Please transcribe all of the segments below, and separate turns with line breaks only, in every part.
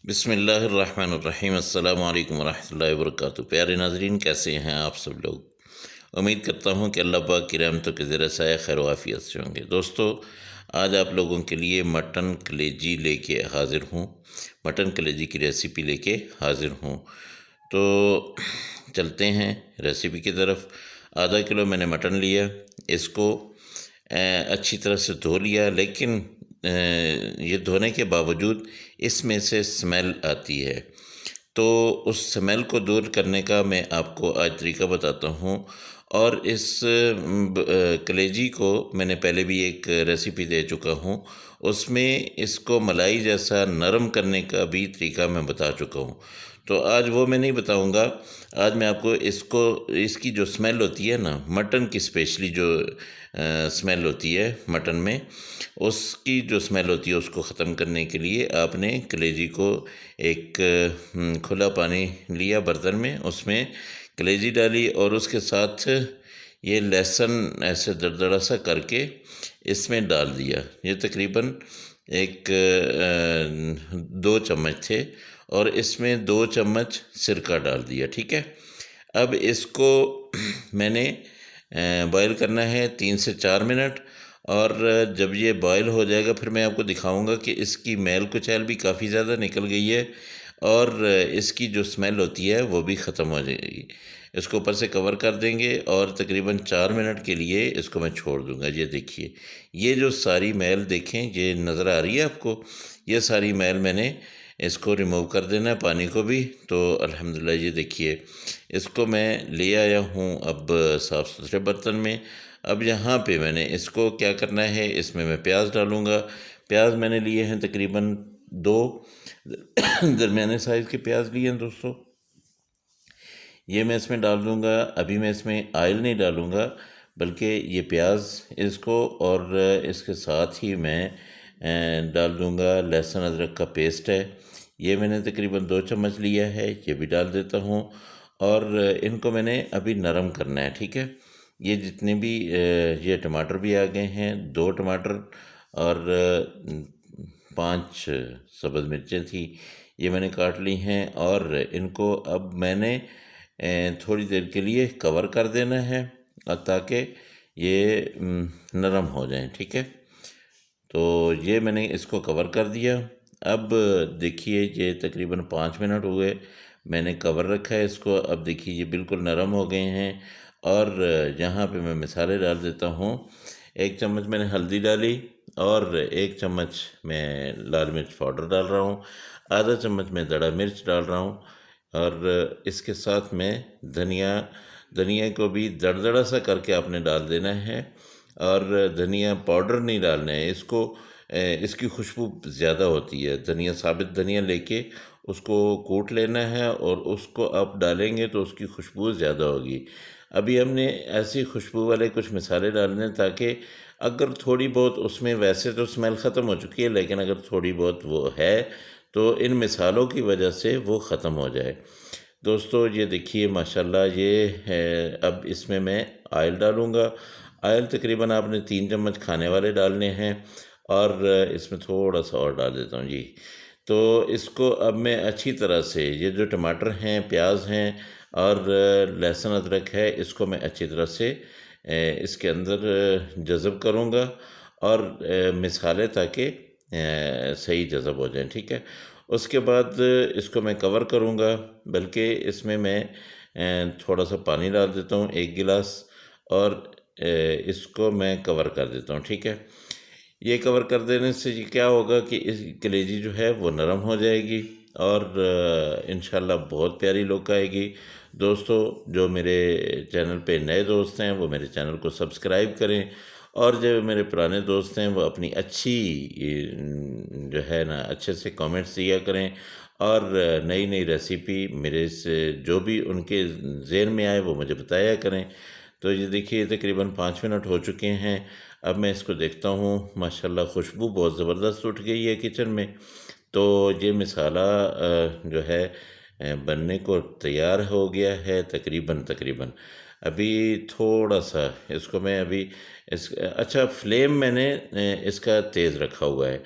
बिस्मिल्लाहिर्रहमानिर्रहीम अस्सलामु अलैकुम वरहमतुल्लाहि वबरकातुहू। प्यारे नाज़रीन, कैसे हैं आप सब लोग। उम्मीद करता हूं कि अल्लाह पाक की रहमतों के ज़रिए साया खैर वाफ़ियत से होंगे। दोस्तों, आज आप लोगों के लिए मटन कलेजी लेके हाज़िर हूं। मटन कलेजी की रेसिपी लेके हाज़िर हूं। तो चलते हैं रेसिपी की तरफ। आधा किलो मैंने मटन लिया। इसको अच्छी तरह से धो लिया, लेकिन ये धोने के बावजूद इसमें से स्मेल आती है। तो उस स्मेल को दूर करने का मैं आपको आज तरीका बताता हूँ। और इस कलेजी को मैंने पहले भी एक रेसिपी दे चुका हूँ। उसमें इसको मलाई जैसा नरम करने का भी तरीका मैं बता चुका हूँ। तो आज वो मैं नहीं बताऊँगा। आज मैं आपको इसकी जो स्मेल होती है ना, मटन की स्पेशली जो स्मेल होती है मटन में, उसकी जो स्मेल होती है उसको ख़त्म करने के लिए आपने कलेजी को एक खुला पानी लिया बर्तन में, उसमें कलेजी डाली और उसके साथ ये लहसुन ऐसे दरदरा सा करके इसमें डाल दिया। ये तकरीबन एक 2 चम्मच थे और इसमें 2 चम्मच सिरका डाल दिया। ठीक है। अब इसको मैंने बॉयल करना है 3 से 4 मिनट। और जब ये बॉयल हो जाएगा फिर मैं आपको दिखाऊंगा कि इसकी मैल कुचैल भी काफ़ी ज़्यादा निकल गई है और इसकी जो स्मेल होती है वो भी ख़त्म हो जाएगी। इसको ऊपर से कवर कर देंगे और तकरीबन 4 मिनट के लिए इसको मैं छोड़ दूंगा। ये देखिए, ये जो सारी मैल देखें, ये नज़र आ रही है आपको, ये सारी मैल मैंने इसको रिमूव कर देना है, पानी को भी। तो अल्हम्दुलिल्लाह ये देखिए, इसको मैं ले आया हूँ अब साफ़ सुथरे बर्तन में। अब यहाँ पे मैंने इसको क्या करना है, इसमें मैं प्याज डालूँगा। प्याज मैंने लिए हैं तकरीबन 2 दरमियाने साइज़ के प्याज लिए हैं दोस्तों। ये मैं इसमें डाल दूँगा। अभी मैं इसमें ऑयल नहीं डालूँगा, बल्कि ये प्याज इसको, और इसके साथ ही मैं डाल दूँगा लहसुन अदरक का पेस्ट है। ये मैंने तकरीबन 2 चम्मच लिया है, ये भी डाल देता हूँ। और इनको मैंने अभी नरम करना है। ठीक है। ये जितने भी ये टमाटर भी आ गए हैं, 2 टमाटर और 5 सब्ज़ मिर्चें थी, ये मैंने काट ली हैं। और इनको अब मैंने थोड़ी देर के लिए कवर कर देना है ताकि ये नरम हो जाएं। ठीक है। तो ये मैंने इसको कवर कर दिया। अब देखिए, ये तकरीबन 5 मिनट हुए मैंने कवर रखा है इसको। अब देखिए ये बिल्कुल नरम हो गए हैं। और यहाँ पे मैं मसाले डाल देता हूँ। 1 चम्मच मैंने हल्दी डाली और 1 चम्मच मैं लाल मिर्च पाउडर डाल रहा हूँ। आधा चम्मच मैं दड़ा मिर्च डाल रहा हूँ। और इसके साथ में धनिया को भी दरदरा सा करके आपने डाल देना है। और धनिया पाउडर नहीं डालना है इसको। इसकी खुशबू ज़्यादा होती है। धनिया, साबित धनिया लेके उसको कूट लेना है और उसको आप डालेंगे तो उसकी खुशबू ज़्यादा होगी। अभी हमने ऐसी खुशबू वाले कुछ मसाले डालने हैं ताकि अगर थोड़ी बहुत उसमें, वैसे तो स्मेल ख़त्म हो चुकी है, लेकिन अगर थोड़ी बहुत वो है तो इन मिसालों की वजह से वो ख़त्म हो जाए। दोस्तों ये देखिए माशाल्लाह, ये है। अब इसमें मैं ऑयल डालूँगा। ऑयल तकरीबन आपने 3 चम्मच खाने वाले डालने हैं और इसमें थोड़ा सा और डाल देता हूँ जी। तो इसको अब मैं अच्छी तरह से, ये जो टमाटर हैं, प्याज हैं और लहसुन अदरक है, इसको मैं अच्छी तरह से इसके अंदर जज़ब करूँगा और मसाले ताकि सही जज़ब हो जाए। ठीक है। उसके बाद इसको मैं कवर करूँगा, बल्कि इसमें मैं थोड़ा सा पानी डाल देता हूँ, 1 गिलास। और इसको मैं कवर कर देता हूँ। ठीक है। ये कवर कर देने से ये क्या होगा कि इस कलेजी जो है वो नरम हो जाएगी और इंशाल्लाह बहुत प्यारी लुक आएगी। दोस्तों, जो मेरे चैनल पे नए दोस्त हैं वो मेरे चैनल को सब्सक्राइब करें, और जो मेरे पुराने दोस्त हैं वो अपनी अच्छी जो है ना, अच्छे से कमेंट्स दिया करें। और नई नई रेसिपी मेरे से जो भी उनके ज़हन में आए वो मुझे बताया करें। तो ये देखिए तकरीबन 5 मिनट हो चुके हैं। अब मैं इसको देखता हूँ, माशाल्लाह खुशबू बहुत ज़बरदस्त उठ गई है किचन में। तो ये मसाला जो है बनने को तैयार हो गया है तकरीबन। अभी थोड़ा सा इसको मैं अभी अच्छा, फ्लेम मैंने इसका तेज़ रखा हुआ है।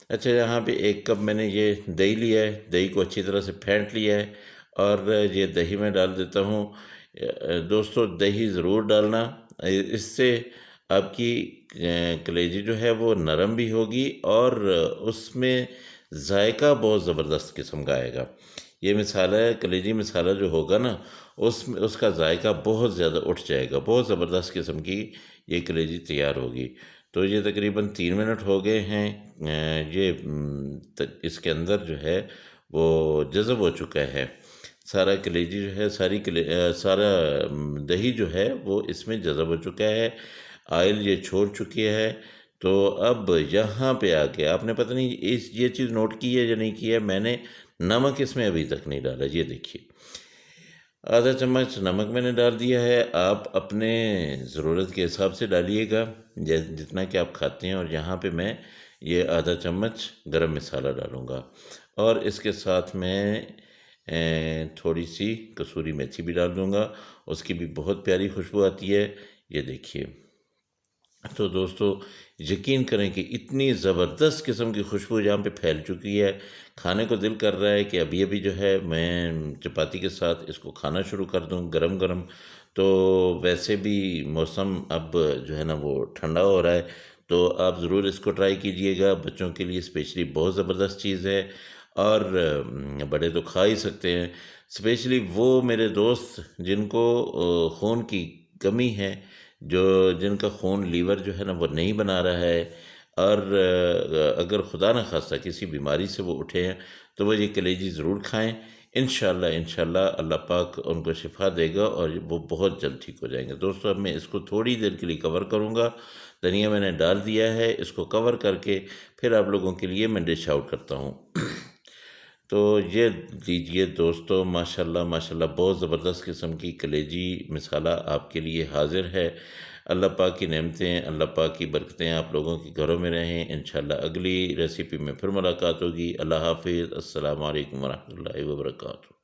अच्छा, यहाँ पे 1 कप मैंने ये दही लिया है, दही को अच्छी तरह से फेंट लिया है और ये दही में डाल देता हूँ। दोस्तों, दही ज़रूर डालना, इससे आपकी कलेजी जो है वो नरम भी होगी और उसमें जायका बहुत ज़बरदस्त किस्म का आएगा। ये मसाला है, कलेजी मसाला जो होगा ना, उसमें उसका जायका बहुत ज़्यादा उठ जाएगा, बहुत ज़बरदस्त किस्म की ये कलेजी तैयार होगी। तो ये तकरीबन 3 मिनट हो गए हैं। ये इसके अंदर जो है वो जज़ब हो चुका है। सारा कलेजी जो है, सारा दही जो है वो इसमें जज़ब हो चुका है, ऑयल ये छोड़ चुकी है। तो अब यहाँ पे आके आपने पता नहीं ये चीज़ नोट की है या नहीं की है, मैंने नमक इसमें अभी तक नहीं डाला। ये देखिए, आधा चम्मच नमक मैंने डाल दिया है। आप अपने ज़रूरत के हिसाब से डालिएगा, जितना कि आप खाते हैं। और यहाँ पे मैं ये आधा चम्मच गरम मसाला डालूँगा और इसके साथ मैं थोड़ी सी कसूरी मेथी भी डाल दूँगा, उसकी भी बहुत प्यारी खुशबू आती है। ये देखिए, तो दोस्तों, यकीन करें कि इतनी ज़बरदस्त किस्म की खुशबू यहाँ पे फैल चुकी है, खाने को दिल कर रहा है कि अभी-अभी जो है मैं चपाती के साथ इसको खाना शुरू कर दूँ गरम-गरम। तो वैसे भी मौसम अब जो है ना वो ठंडा हो रहा है, तो आप ज़रूर इसको ट्राई कीजिएगा। बच्चों के लिए स्पेशली बहुत ज़बरदस्त चीज़ है और बड़े तो खा ही सकते हैं। स्पेशली वो मेरे दोस्त जिनको खून की कमी है, जिनका खून लीवर जो है ना वो नहीं बना रहा है और अगर खुदा न खास्ता किसी बीमारी से वो उठे हैं, तो वो ये कलेजी ज़रूर खाएं। इंशाल्लाह इंशाल्लाह अल्लाह पाक उनको शिफा देगा और वो बहुत जल्द ठीक हो जाएंगे। दोस्तों, अब मैं इसको थोड़ी देर के लिए कवर करूँगा। धनिया मैंने डाल दिया है, इसको कवर करके फिर आप लोगों के लिए मैं डिश आउट करता हूँ। तो ये लीजिए दोस्तों, माशाल्लाह माशाल्लाह बहुत ज़बरदस्त किस्म की कलेजी मसाला आपके लिए हाज़िर है। अल्लाह पाक की नेमतें, अल्लाह पाक की बरकतें आप लोगों के घरों में रहें। इंशाल्लाह अगली रेसिपी में फिर मुलाकात होगी। अल्लाह हाफ़िज़। अस्सलामु अलैकुम व रहमतुल्लाहि व बरकातुहू।